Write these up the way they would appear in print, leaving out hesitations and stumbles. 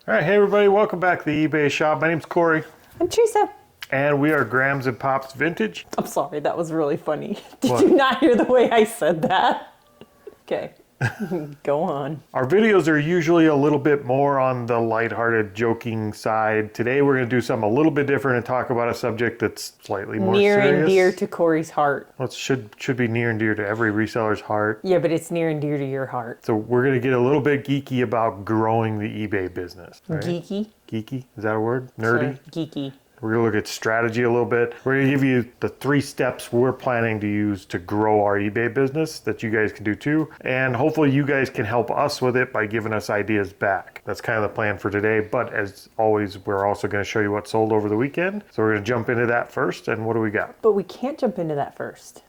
All right, hey everybody, welcome back to the eBay shop. My name's Corey. I'm Teresa. And we are Grams and Pops Vintage. I'm sorry, that was really funny. Did What? you not hear the way I said that? Okay, go on. Our videos are usually a little bit more on the lighthearted, joking side. Today we're going to do something a little bit different and talk about a subject that's slightly more Near serious. and dear to Corey's heart. Well, it should be near and dear to every reseller's heart. Yeah, but it's near and dear to your heart. So we're going to get a little bit geeky about growing the eBay business. Right? Geeky? Geeky? Is that a word? Nerdy? Sure, geeky. We're going to look at strategy a little bit. We're going to give you the 3 steps we're planning to use to grow our eBay business that you guys can do too. And hopefully you guys can help us with it by giving us ideas back. That's kind of the plan for today. But as always, we're also going to show you what sold over the weekend. So we're going to jump into that first. And what do we got? But we can't jump into that first.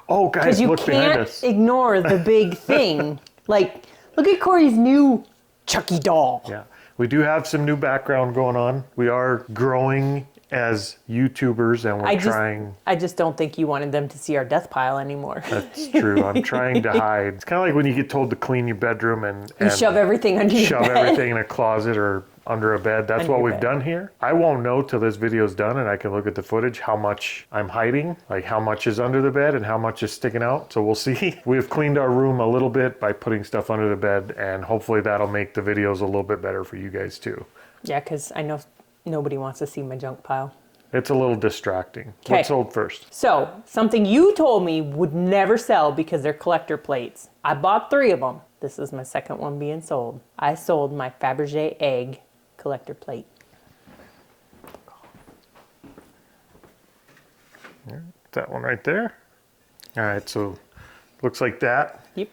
Oh, guys, look behind us. Because you can't ignore the big thing. Like, look at Corey's new Chucky doll. Yeah. We do have some new background going on. We are growing as YouTubers and we're trying. I just don't think you wanted them to see our death pile anymore. That's true. I'm trying to hide. It's kind of like when you get told to clean your bedroom and shove everything under your bed. Shove everything in a closet or under a bed. That's what we've done here. I won't know till this video's done and I can look at the footage how much I'm hiding, like how much is under the bed and how much is sticking out. So we'll see. We've cleaned our room a little bit by putting stuff under the bed and hopefully that'll make the videos a little bit better for you guys too. Yeah, because I know nobody wants to see my junk pile. It's a little distracting. Okay. What sold first? So, something you told me would never sell because they're collector plates. I bought 3 of them. This is my second one being sold. I sold my Fabergé egg collector plate. That one right there. All right, so looks like that. Yep.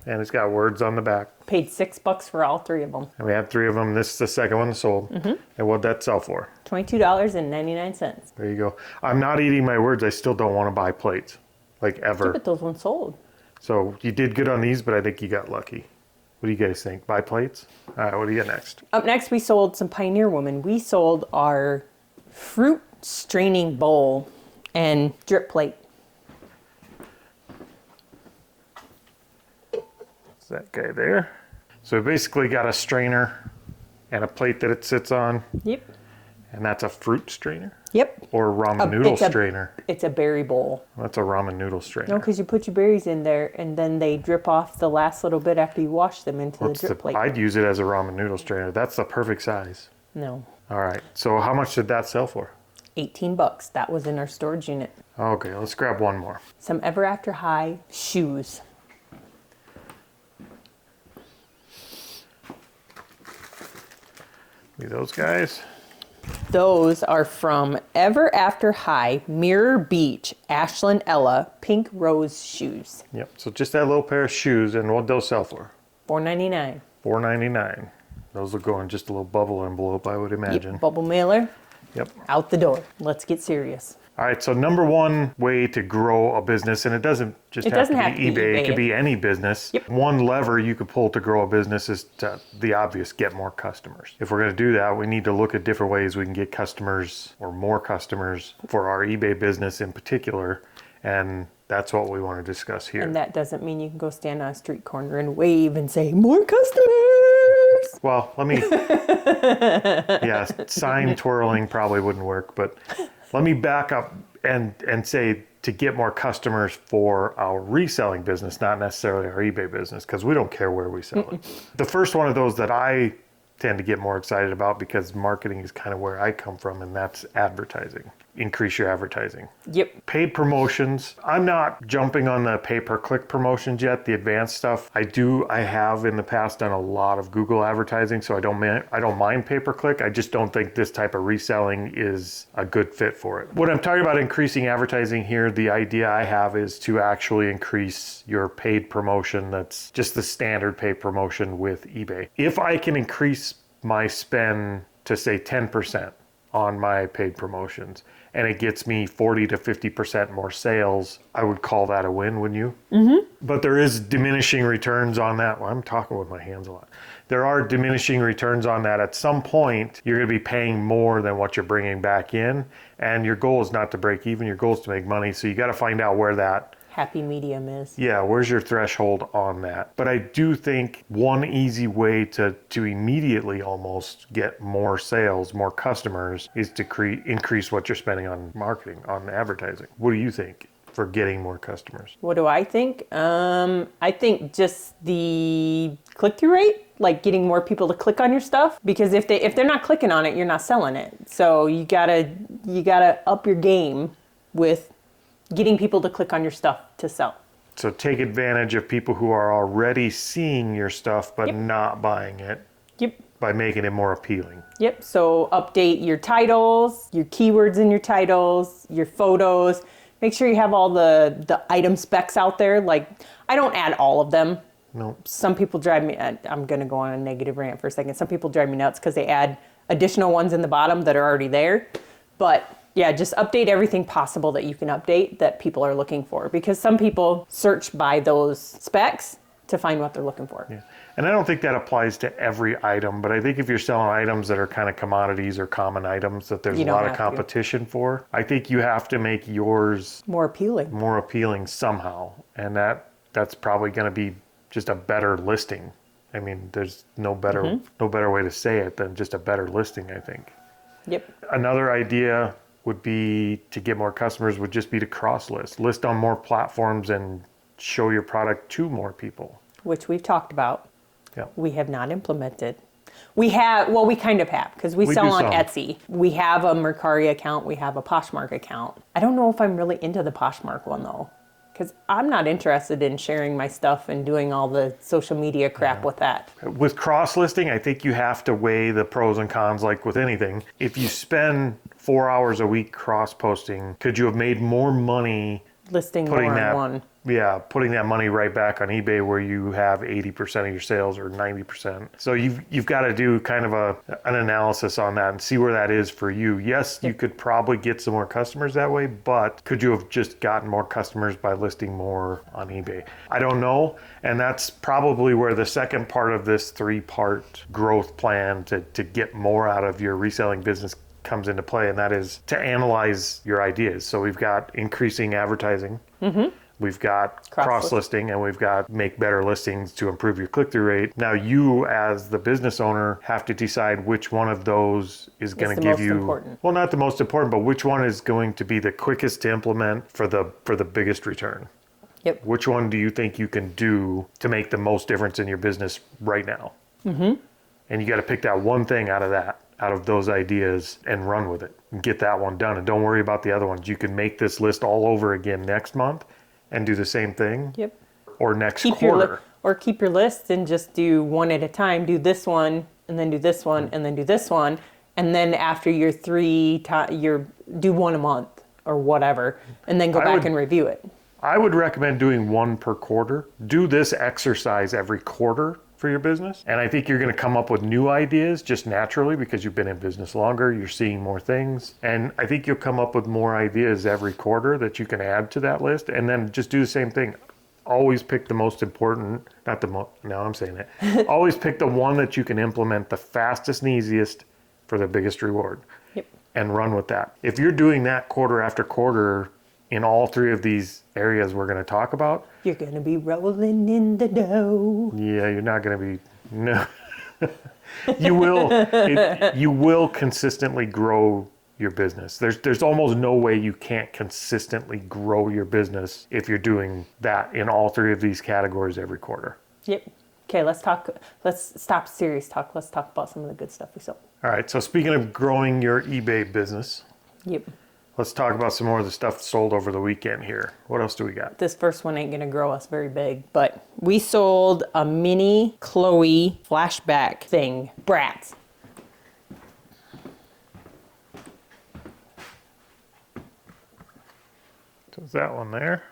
And it's got words on the back. Paid $6 for all 3 of them. And we have 3 of them. This is the second one sold. And what'd that sell for? $22.99. There you go. I'm not eating my words. I still don't want to buy plates, like ever. Yeah, but those ones sold. So you did good on these, but I think you got lucky. What do you guys think? Buy plates? All right, what do you got next? Up next, we sold some Pioneer Woman. We sold our fruit straining bowl and drip plate. It's that guy there. So we basically got a strainer and a plate that it sits on. Yep. And that's a fruit strainer? Yep. Or a ramen noodle strainer? It's a berry bowl. That's a ramen noodle strainer. No, because you put your berries in there and then they drip off the last little bit after you wash them into the drip plate. I'd use it as a ramen noodle strainer. That's the perfect size. No. All right. So how much did that sell for? $18. That was in our storage unit. Okay, let's grab one more. Some Ever After High shoes. Those guys. Those are from Ever After High Mirror Beach Ashland Ella Pink Rose shoes. Yep. So just that little pair of shoes, and what they'll sell for? $4.99. $4.99. Those will go in just a little bubble envelope, I would imagine. Yep, bubble mailer. Yep. Out the door. Let's get serious. All right, so number one way to grow a business, and it doesn't just have to be eBay, it could be any business. Yep. One lever you could pull to grow a business is the obvious, get more customers. If we're going to do that, we need to look at different ways we can get customers or more customers for our eBay business in particular, and that's what we want to discuss here. And that doesn't mean you can go stand on a street corner and wave and say, more customers. Well, let me, yeah, sign twirling probably wouldn't work, but let me back up and say to get more customers for our reselling business, not necessarily our eBay business, because we don't care where we sell it. The first one of those that I tend to get more excited about because marketing is kind of where I come from, and that's advertising. Increase your advertising. Yep. Paid promotions. I'm not jumping on the pay-per-click promotions yet, the advanced stuff. I have in the past done a lot of Google advertising, so I don't mind pay-per-click. I just don't think this type of reselling is a good fit for it. When I'm talking about increasing advertising here, the idea I have is to actually increase your paid promotion. That's just the standard paid promotion with eBay. If I can increase my spend to say 10% on my paid promotions, and it gets me 40 to 50% more sales, I would call that a win, wouldn't you? Mm-hmm. But there is diminishing returns on that. Well, I'm talking with my hands a lot. There are diminishing returns on that. At some point, you're going to be paying more than what you're bringing back in, and your goal is not to break even. Your goal is to make money, so you got to find out where that happy medium is. Yeah, where's your threshold on that? But I do think one easy way to immediately almost get more sales, more customers, is to increase what you're spending on marketing, on advertising. What do you think for getting more customers? What do I think? I think just the click-through rate, like getting more people to click on your stuff. Because if they're not clicking on it, you're not selling it. So you gotta up your game with getting people to click on your stuff to sell. So take advantage of people who are already seeing your stuff but Yep. not buying it Yep. by making it more appealing. Yep. So update your titles, your keywords in your titles, your photos. Make sure you have all the item specs out there. Like, I don't add all of them. No. Some people drive me, I'm going to go on a negative rant for a second. Some people drive me nuts because they add additional ones in the bottom that are already there. But yeah, just update everything possible that you can update that people are looking for. Because some people search by those specs to find what they're looking for. Yeah. And I don't think that applies to every item, but I think if you're selling items that are kind of commodities or common items that there's You a don't lot of have to. competition for, I think you have to make yours More appealing. more appealing somehow. And that's probably going to be just a better listing. I mean, there's no better way to say it than just a better listing, I think. Yep. Another idea would be to get more customers would just be to cross list on more platforms and show your product to more people. Which we've talked about. Yeah. We have not implemented. We have, well, we kind of have, because we We sell do on some. Etsy. We have a Mercari account. We have a Poshmark account. I don't know if I'm really into the Poshmark one, though, because I'm not interested in sharing my stuff and doing all the social media crap with that. With cross listing, I think you have to weigh the pros and cons like with anything. If you spend 4 hours a week cross posting, could you have made more money Listing putting more that on one. putting that money right back on eBay where you have 80% of your sales or 90%. So you've got to do kind of an analysis on that and see where that is for you. Yes, you could probably get some more customers that way, but could you have just gotten more customers by listing more on eBay? I don't know. And that's probably where the second part of this 3-part growth plan to get more out of your reselling business comes into play, and that is to analyze your ideas. So we've got increasing advertising, we've got cross-listing, and we've got make better listings to improve your click-through rate. Now you, as the business owner, have to decide which one of those is going to give you, important. well, not the most important, but which one is going to be the quickest to implement for the biggest return. Yep. Which one do you think you can do to make the most difference in your business right now? And you got to pick that one thing out of those ideas and run with it and get that one done. And don't worry about the other ones. You can make this list all over again next month and do the same thing. Yep. Or next Keep quarter. keep your list and just do one at a time. Do this one, and then do this one, and then do this one. And then after your do one a month or whatever, and then go back and review it. I would recommend doing one per quarter. Do this exercise every quarter for your business. And I think you're going to come up with new ideas just naturally because you've been in business longer, you're seeing more things. And I think you'll come up with more ideas every quarter that you can add to that list. And then just do the same thing. Always pick the most important, now I'm saying it. Always pick the one that you can implement the fastest and easiest for the biggest reward. Yep. And run with that. If you're doing that quarter after quarter in all 3 of these areas we're going to talk about, You're going to be rolling in the dough. yeah, you're not going to be, no. You will consistently grow your business. There's almost no way you can't consistently grow your business if you're doing that in all 3 of these categories every quarter. Yep. Okay, let's stop serious talk. Let's talk about some of the good stuff we sold. All right, so speaking of growing your eBay business, Yep. let's talk about some more of the stuff sold over the weekend here. What else do we got? This first one ain't gonna grow us very big, but we sold a mini Chloe flashback thing. Brats. So is that one there?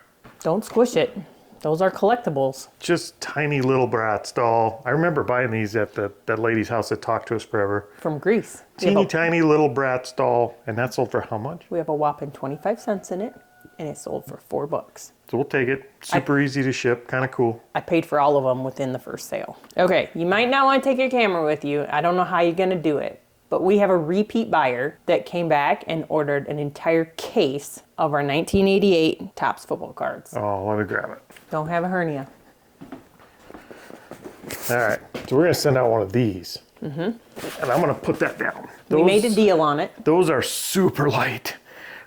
Don't squish it. Those are collectibles. Just tiny little Bratz doll. I remember buying these at that lady's house that talked to us forever. From Greece. Teeny tiny little Bratz doll. And that sold for how much? We have a whopping 25 cents in it, and it sold for $4. So we'll take it. Super easy to ship. Kind of cool. I paid for all of them within the first sale. Okay, you might not want to take your camera with you. I don't know how you're going to do it. but we have a repeat buyer that came back and ordered an entire case of our 1988 Topps football cards. Oh, let me grab it. Don't have a hernia. All right, so we're gonna send out one of these. And I'm gonna put that down. We made a deal on it. Those are super light.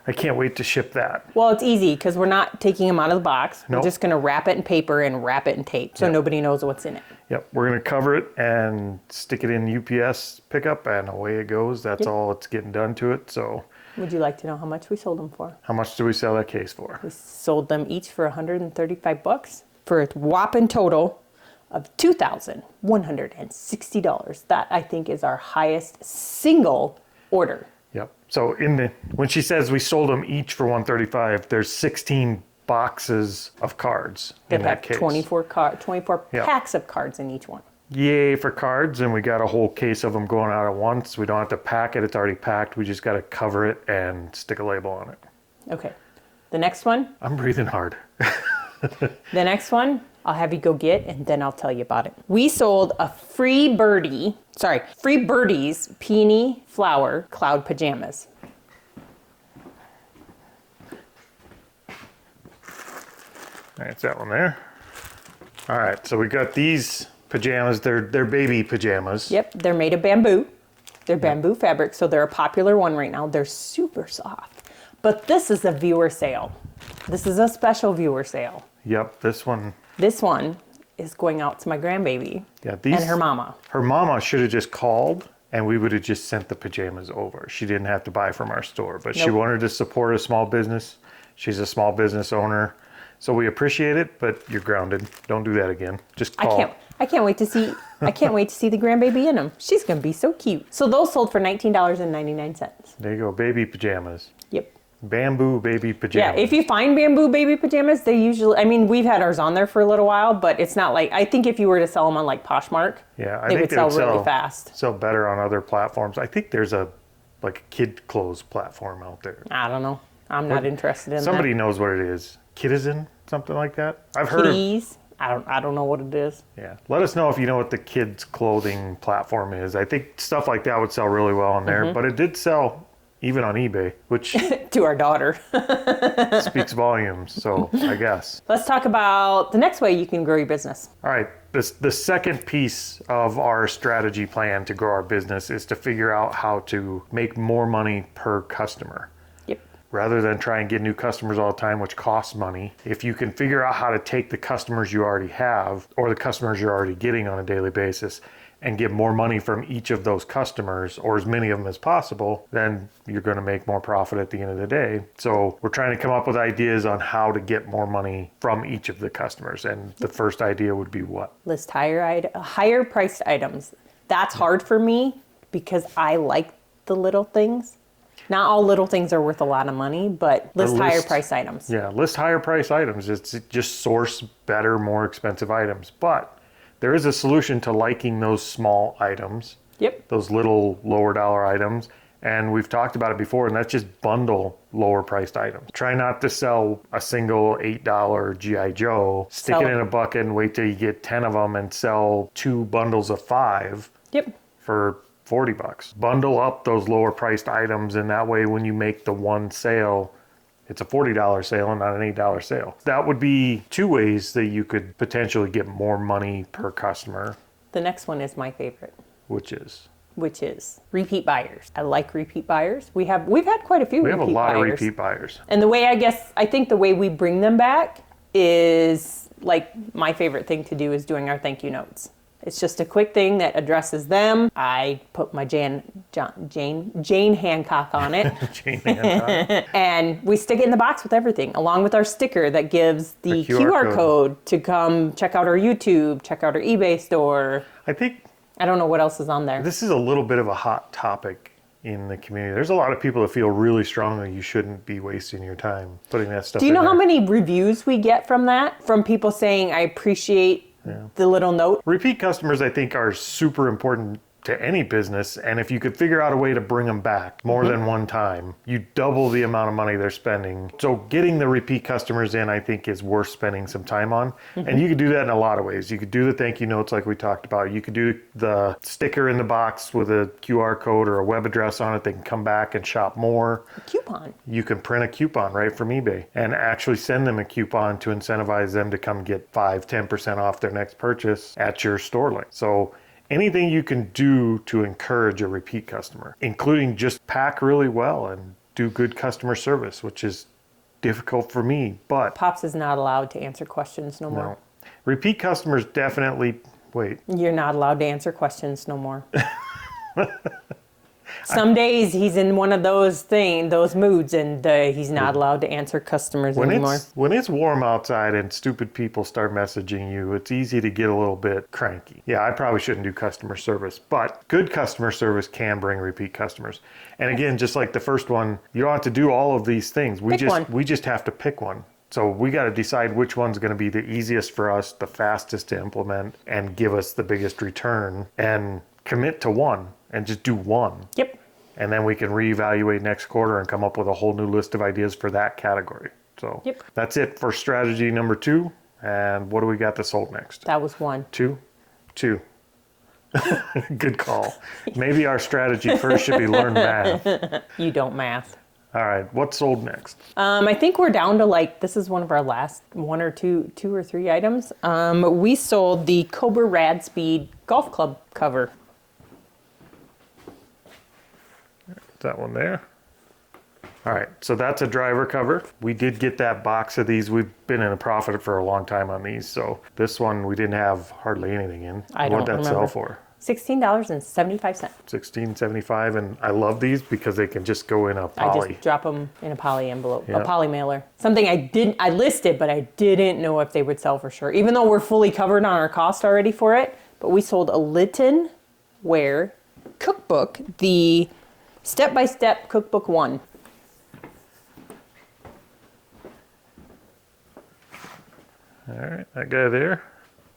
I can't wait to ship that. Well, it's easy because we're not taking them out of the box. Nope. We're just going to wrap it in paper and wrap it in tape so nobody knows what's in it. Yep, we're gonna cover it and stick it in UPS pickup, and away it goes. That's all it's getting done to it. So, Would you like to know how much we sold them for? how much do we sell that case for? We sold them each for $135 for a whopping total of $2,160. That, I think, is our highest single order. Yep. So when she says we sold them each for 135, there's 16 boxes of cards in that case. 24 Yep. packs of cards in each one. Yay for cards, and we got a whole case of them going out at once. We don't have to pack it; it's already packed. We just got to cover it and stick a label on it. Okay. The next one, I'm breathing hard. I'll have you go get, and then I'll tell you about it. We sold a Free Birdies Peony Flower Cloud Pajamas. All right, it's that one there. All right, so we got these pajamas. They're baby pajamas. Yep, they're made of bamboo. They're bamboo fabric, so they're a popular one right now. They're super soft. But this is a viewer sale. This is a special viewer sale. Yep, this one. This one is going out to my grandbaby and her mama. Her mama should have just called, and we would have just sent the pajamas over. She didn't have to buy from our store, but she wanted to support a small business. She's a small business owner. So we appreciate it, but you're grounded. Don't do that again. Just call. I can't wait to see the grandbaby in them. She's gonna be so cute. So those sold for $19.99. There you go, baby pajamas. Yep. Bamboo baby pajamas. Yeah, if you find bamboo baby pajamas, they usually, I mean, we've had ours on there for a little while, but it's not like, I think if you were to sell them on like Poshmark, I they think would sell really fast. Sell better on other platforms. I think there's a kid clothes platform out there. I don't know. I'm not interested in Somebody that. knows what it is. Kitizen, something like that. I've heard. Kitties. I don't know what it is. Yeah. Let us know if you know what the kids clothing platform is. I think stuff like that would sell really well on there, but it did sell even on eBay, which To our daughter. speaks volumes. So I guess. Let's talk about the next way you can grow your business. All right. The second piece of our strategy plan to grow our business is to figure out how to make more money per customer. Yep. Rather than try and get new customers all the time, which costs money. If you can figure out how to take the customers you already have or the customers you're already getting on a daily basis and get more money from each of those customers, or as many of them as possible, then you're going to make more profit at the end of the day. So we're trying to come up with ideas on how to get more money from each of the customers. And the first idea would be what? List higher priced items. That's hard for me because I like the little things. Not all little things are worth a lot of money, but list higher price items. Yeah, list higher price items. It's just source better, more expensive items. But there is a solution to liking those small items. Yep. Those little lower dollar items. And we've talked about it before, and that's just bundle lower priced items. Try not to sell a single $8 G.I. Joe, stick it in a bucket and wait till you get 10 of them and sell 2 bundles of 5 for $40. Bundle up those lower priced items, and that way when you make the one sale, it's a $40 sale and not an $8 sale. That would be 2 ways that you could potentially get more money per customer. The next one is my favorite. Which is repeat buyers. I like repeat buyers. We've had quite a few repeat buyers. We have a lot of repeat buyers. And the way I think the way we bring them back is like my favorite thing to do is doing our thank you notes. It's just a quick thing that addresses them. I put my Jane Hancock on it. Jane Hancock. And we stick it in the box with everything, along with our sticker that gives the QR code to come check out our YouTube, check out our eBay store. I don't know what else is on there. This is a little bit of a hot topic in the community. There's a lot of people that feel really strongly you shouldn't be wasting your time putting that stuff in. Do you know there. how many reviews we get from that? From people saying, I appreciate the little note. Repeat customers, I think, are super important to any business. And if you could figure out a way to bring them back more than one time, you double the amount of money they're spending. So getting the repeat customers in, I think, is worth spending some time on. And you could do that in a lot of ways. You could do the thank you notes like we talked about. You could do the sticker in the box with a QR code or a web address on it. They can come back and shop more. A coupon. You can print a coupon right from eBay and actually send them a coupon to incentivize them to come get 5-10% off their next purchase at your store link. So anything you can do to encourage a repeat customer, including just pack really well and do good customer service, which is difficult for me, but Pops is not allowed to answer questions no more. no. Repeat customers definitely, wait, You're not allowed to answer questions no more. Some days he's in one of those moods, and he's not allowed to answer customers anymore. When it's warm outside and stupid people start messaging you, it's easy to get a little bit cranky. Yeah, I probably shouldn't do customer service, but good customer service can bring repeat customers. And again, just like the first one, you don't have to do all of these things. We just have to pick one. So we got to decide which one's going to be the easiest for us, the fastest to implement, and give us the biggest return, and commit to one and just do one. Yep. And then we can reevaluate next quarter and come up with a whole new list of ideas for that category. So that's it for strategy number 2. And what do we got that sold next? That was 1. 2? Good call. Maybe our strategy first should be learn math. You don't math. All right, what's sold next? I think we're down to this is one of our last 1 or 2 or 3 items. We sold the Cobra Rad Speed golf club cover. That one there. All right, so that's a driver cover. We did get that box of these. We've been in a profit for a long time on these. So this one we didn't have hardly anything in. I don't What'd that remember. sell for? $16.75. $16.75, and I love these because they can just go in a poly. I just drop them in a poly envelope, Yep. a poly mailer. Something I listed, but I didn't know if they would sell for sure. Even though we're fully covered on our cost already for it, but we sold a Lytton Ware cookbook, the Step-by-Step Cookbook 1. All right, that guy there.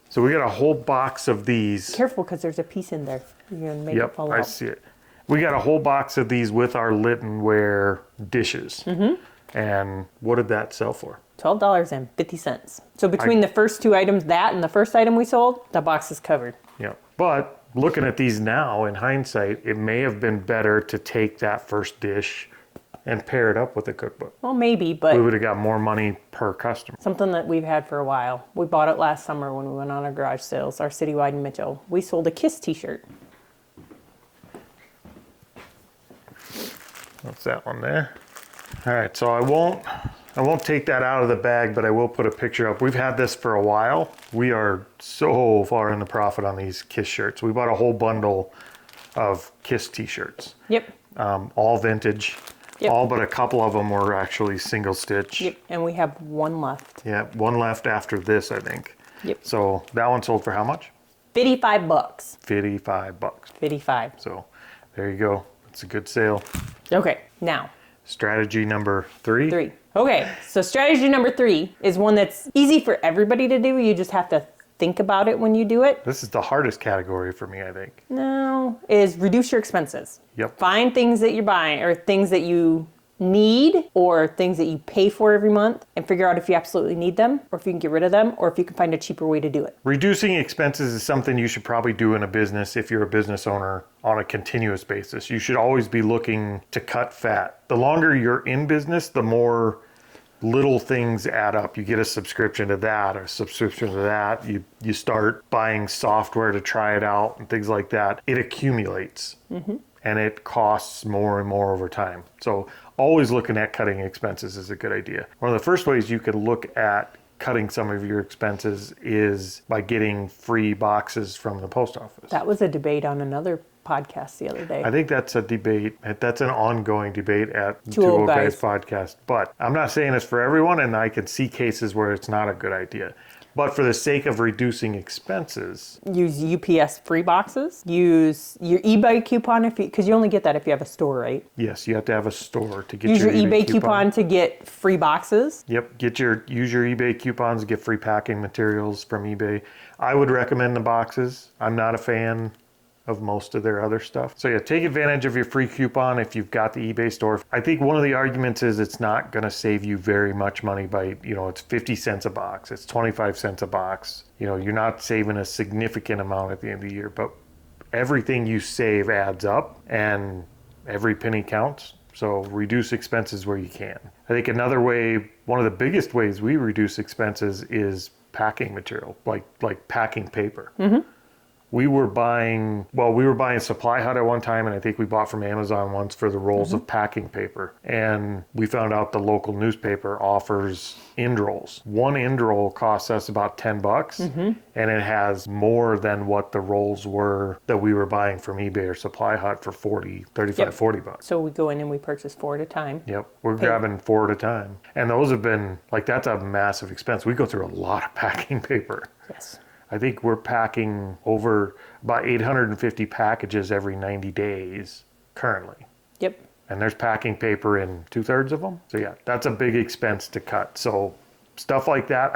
So we got a whole box of these. Careful, because there's a piece in there. You're going to make it fall out. I see it. We got a whole box of these with our Lytton Ware dishes. And what did that sell for? $12.50. So between the first 2 items, that and the first item we sold, the box is covered. Yeah, but looking at these now in hindsight, it may have been better to take that first dish and pair it up with the cookbook. Well, maybe, but We would have got more money per customer. something that we've had for a while. We bought it last summer when we went on our garage sales, our citywide in Mitchell. We sold a KISS t-shirt. That's that one there. All right, so I won't take that out of the bag, but I will put a picture up. We've had this for a while. We are so far in the profit on these KISS shirts. We bought a whole bundle of KISS t-shirts. Yep. All vintage. Yep. All but a couple of them were actually single stitch. Yep. And we have 1 left. Yeah, one left after this, I think. Yep. So that one sold for how much? $55. $55. 55. So there you go. It's a good sale. Okay, now. Strategy number 3. 3. Okay, so strategy number 3 is one that's easy for everybody to do. You just have to think about it when you do it. This is the hardest category for me, I think. No, is reduce your expenses. Yep. Find things that you're buying or things that you need or things that you pay for every month and figure out if you absolutely need them or if you can get rid of them or if you can find a cheaper way to do it. Reducing expenses is something you should probably do in a business if you're a business owner on a continuous basis. You should always be looking to cut fat. The longer you're in business, the more little things add up. You get a subscription to that, a subscription to that. You start buying software to try it out and things like that. It accumulates. And it costs more and more over time. So always looking at cutting expenses is a good idea. One of the first ways you can look at cutting some of your expenses is by getting free boxes from the post office. That was a debate on another podcast the other day. I think that's a debate. That's an ongoing debate at Two Old Guys podcast. But I'm not saying it's for everyone, and I can see cases where it's not a good idea. But for the sake of reducing expenses, use UPS free boxes. Use your eBay coupon because you only get that if you have a store, right? yes, you have to have a store to get Use your your eBay coupon to get free boxes. Yep, use your eBay coupons to get free packing materials from eBay. I would recommend the boxes. I'm not a fan of most of their other stuff. So yeah, take advantage of your free coupon if you've got the eBay store. I think one of the arguments is it's not going to save you very much money by, it's 50 cents a box, it's 25 cents a box. You're not saving a significant amount at the end of the year, but everything you save adds up and every penny counts. So reduce expenses where you can. I think another way, one of the biggest ways we reduce expenses is packing material, like packing paper. We were buying Supply Hut at one time, and I think we bought from Amazon once for the rolls of packing paper. And we found out the local newspaper offers end rolls. One end roll costs us about $10, and it has more than what the rolls were that we were buying from eBay or Supply Hut for $40 So we go in and we purchase 4 at a time. Yep, we're grabbing 4 at a time. And those have been, that's a massive expense. We go through a lot of packing paper. Yes. I think we're packing over about 850 packages every 90 days currently. Yep. And there's packing paper in 2/3 of them. So yeah, that's a big expense to cut. So stuff like that,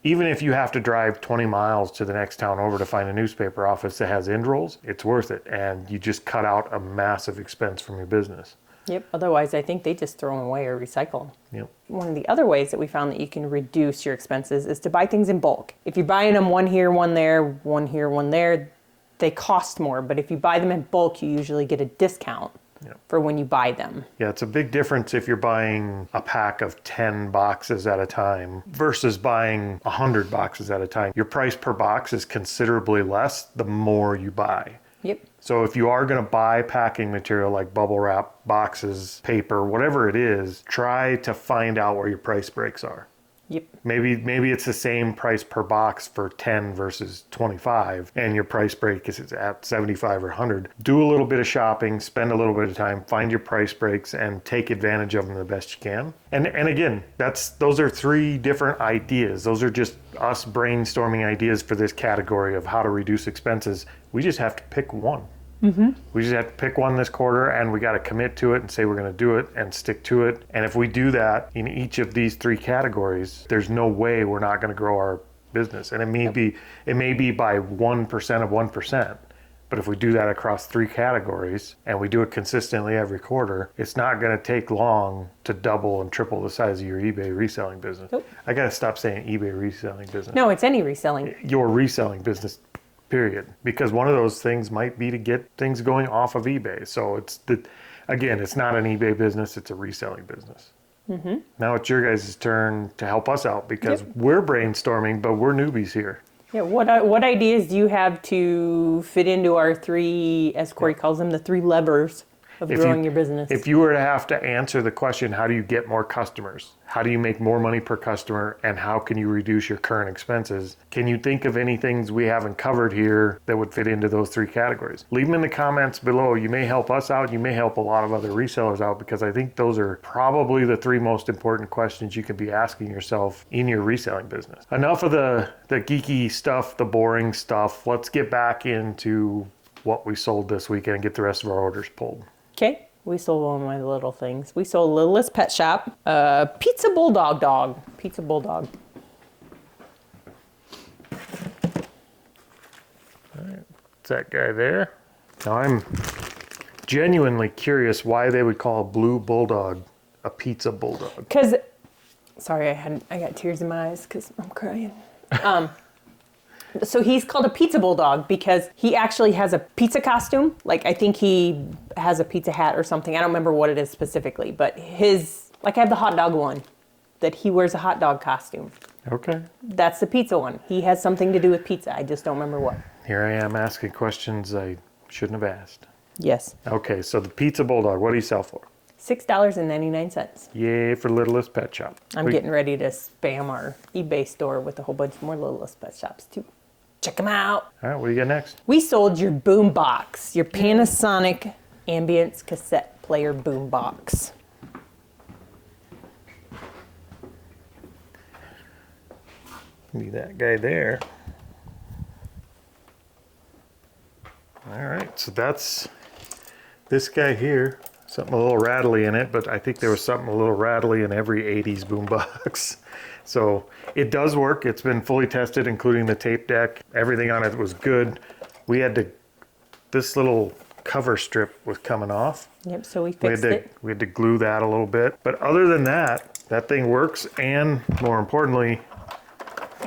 even if you have to drive 20 miles to the next town over to find a newspaper office that has end rolls, it's worth it. And you just cut out a massive expense from your business. Yep. Otherwise, I think they just throw them away or recycle them. Yep. One of the other ways that we found that you can reduce your expenses is to buy things in bulk. If you're buying them one here, one there, one here, one there, they cost more. But if you buy them in bulk, you usually get a discount for when you buy them. Yeah, it's a big difference if you're buying a pack of 10 boxes at a time versus buying 100 boxes at a time. Your price per box is considerably less the more you buy. Yep. So if you are going to buy packing material like bubble wrap, boxes, paper, whatever it is, try to find out where your price breaks are. Yep. Maybe it's the same price per box for 10 versus 25, and your price break is at 75 or 100. Do a little bit of shopping, spend a little bit of time, find your price breaks, and take advantage of them the best you can. And again, those are 3 different ideas. Those are just us brainstorming ideas for this category of how to reduce expenses. We just have to pick one. We just have to pick one this quarter, and we got to commit to it and say we're going to do it and stick to it. And if we do that in each of these 3 categories, there's no way we're not going to grow our business. And it may be by 1% of 1%. But if we do that across 3 categories and we do it consistently every quarter, it's not going to take long to double and triple the size of your eBay reselling business. Nope. I got to stop saying eBay reselling business. No, it's any reselling. Your reselling business, period. Because one of those things might be to get things going off of eBay. So it's not an eBay business, it's a reselling business. Now it's your guys' turn to help us out because we're brainstorming, but we're newbies here. Yeah, what ideas do you have to fit into our 3, as Corey calls them, the 3 levers of growing your business? If you were to have to answer the question, how do you get more customers? How do you make more money per customer? And how can you reduce your current expenses? Can you think of any things we haven't covered here that would fit into those 3 categories? Leave them in the comments below. You may help us out. You may help a lot of other resellers out because I think those are probably the 3 most important questions you could be asking yourself in your reselling business. Enough of the geeky stuff, the boring stuff. Let's get back into what we sold this weekend and get the rest of our orders pulled. Okay. We sold one of my little things. We sold Littlest Pet Shop, Pizza Bulldog dog. Pizza Bulldog. All right. It's that guy there. Now I'm genuinely curious why they would call a blue bulldog a pizza bulldog. Because, sorry, I got tears in my eyes because I'm crying. So he's called a pizza bulldog because he actually has a pizza costume. Like, I think he has a pizza hat or something. I don't remember what it is specifically, but I have the hot dog one that he wears a hot dog costume. Okay. That's the pizza one. He has something to do with pizza. I just don't remember what. Here I am asking questions I shouldn't have asked. Yes. Okay, so the pizza bulldog, what do you sell for? $6.99. Yay for Littlest Pet Shop. I'm getting ready to spam our eBay store with a whole bunch more Littlest Pet Shops too. Check them out. All right, what do you got next? We sold your boom box, your Panasonic Ambience cassette player boom box. Be that guy there. All right, so that's this guy here. Something a little rattly in it, but I think there was something a little rattly in every 80s boombox. So it does work. It's been fully tested, including the tape deck. Everything on it was good. We had to this little cover strip was coming off. Yep, so we We had fixed to it. we had to glue that a little bit. But other than that, that thing works, and more importantly,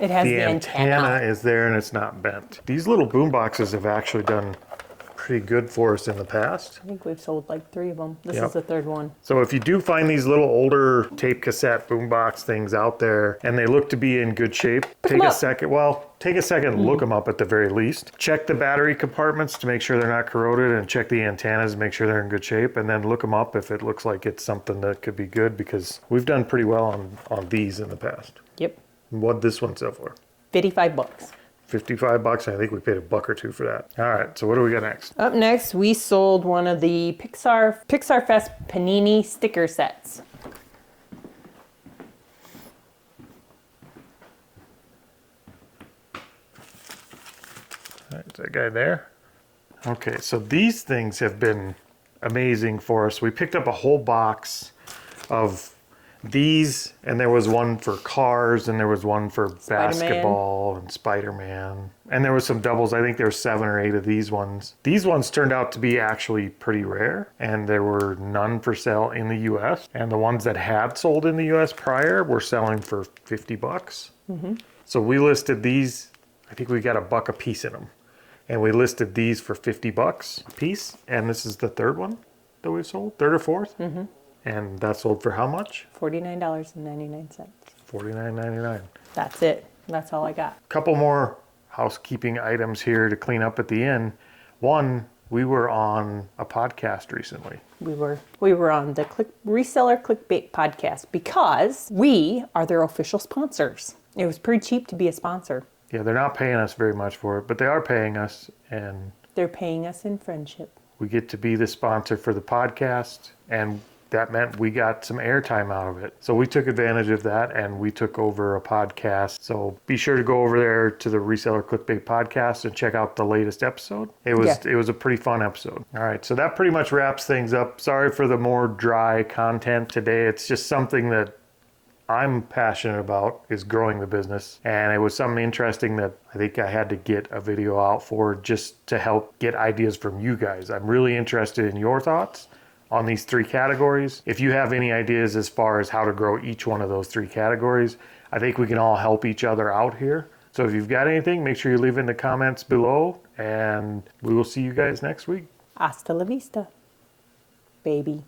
It has the the antenna is there and it's not bent. These little boom boxes have actually done pretty good for us in the past. I think we've sold like 3 of them. This Yep. is the 3rd one. So if you do find these little older tape cassette boombox things out there and they look to be in good shape, take 'em a up. second. Well, take a second, look them up at the very least. Check the battery compartments to make sure they're not corroded, and check the antennas to make sure they're in good shape, and then look them up if it looks like it's something that could be good, because we've done pretty well on these in the past. Yep, What'd this one sell for? $55. $55. I think we paid $1 or $2 for that. All right, so what do we got next? Up next, we sold one of the Pixar Fest Panini sticker sets. All right, is that guy there? Okay, so these things have been amazing for us. We picked up a whole box of these, and there was one for cars, and there was one for basketball and Spider-Man. And there was some doubles. I think there were 7 or 8 of these ones. These ones turned out to be actually pretty rare, and there were none for sale in the US. And the ones that had sold in the US prior were selling for $50. So we listed these, I think we got $1 a piece in them. And we listed these for $50 a piece. And this is the 3rd one that we've sold, 3rd or 4th. And that sold for how much? $49.99. $49.99. That's it. That's all I got. Couple more housekeeping items here to clean up at the end. One, we were on a podcast recently. We were on the Reseller Clickbait podcast because we are their official sponsors. It was pretty cheap to be a sponsor. Yeah, they're not paying us very much for it, but they are paying us, and They're paying us in friendship. we get to be the sponsor for the podcast, and that meant we got some airtime out of it. So we took advantage of that, and we took over a podcast. So be sure to go over there to the Reseller Clickbait podcast and check out the latest episode. It was a pretty fun episode. All right, so that pretty much wraps things up. Sorry for the more dry content today. It's just something that I'm passionate about, is growing the business. And it was something interesting that I think I had to get a video out for, just to help get ideas from you guys. I'm really interested in your thoughts on these 3 categories. If you have any ideas as far as how to grow each one of those 3 categories, I think we can all help each other out here. So if you've got anything, make sure you leave it in the comments below, and we will see you guys next week. Hasta la vista, baby.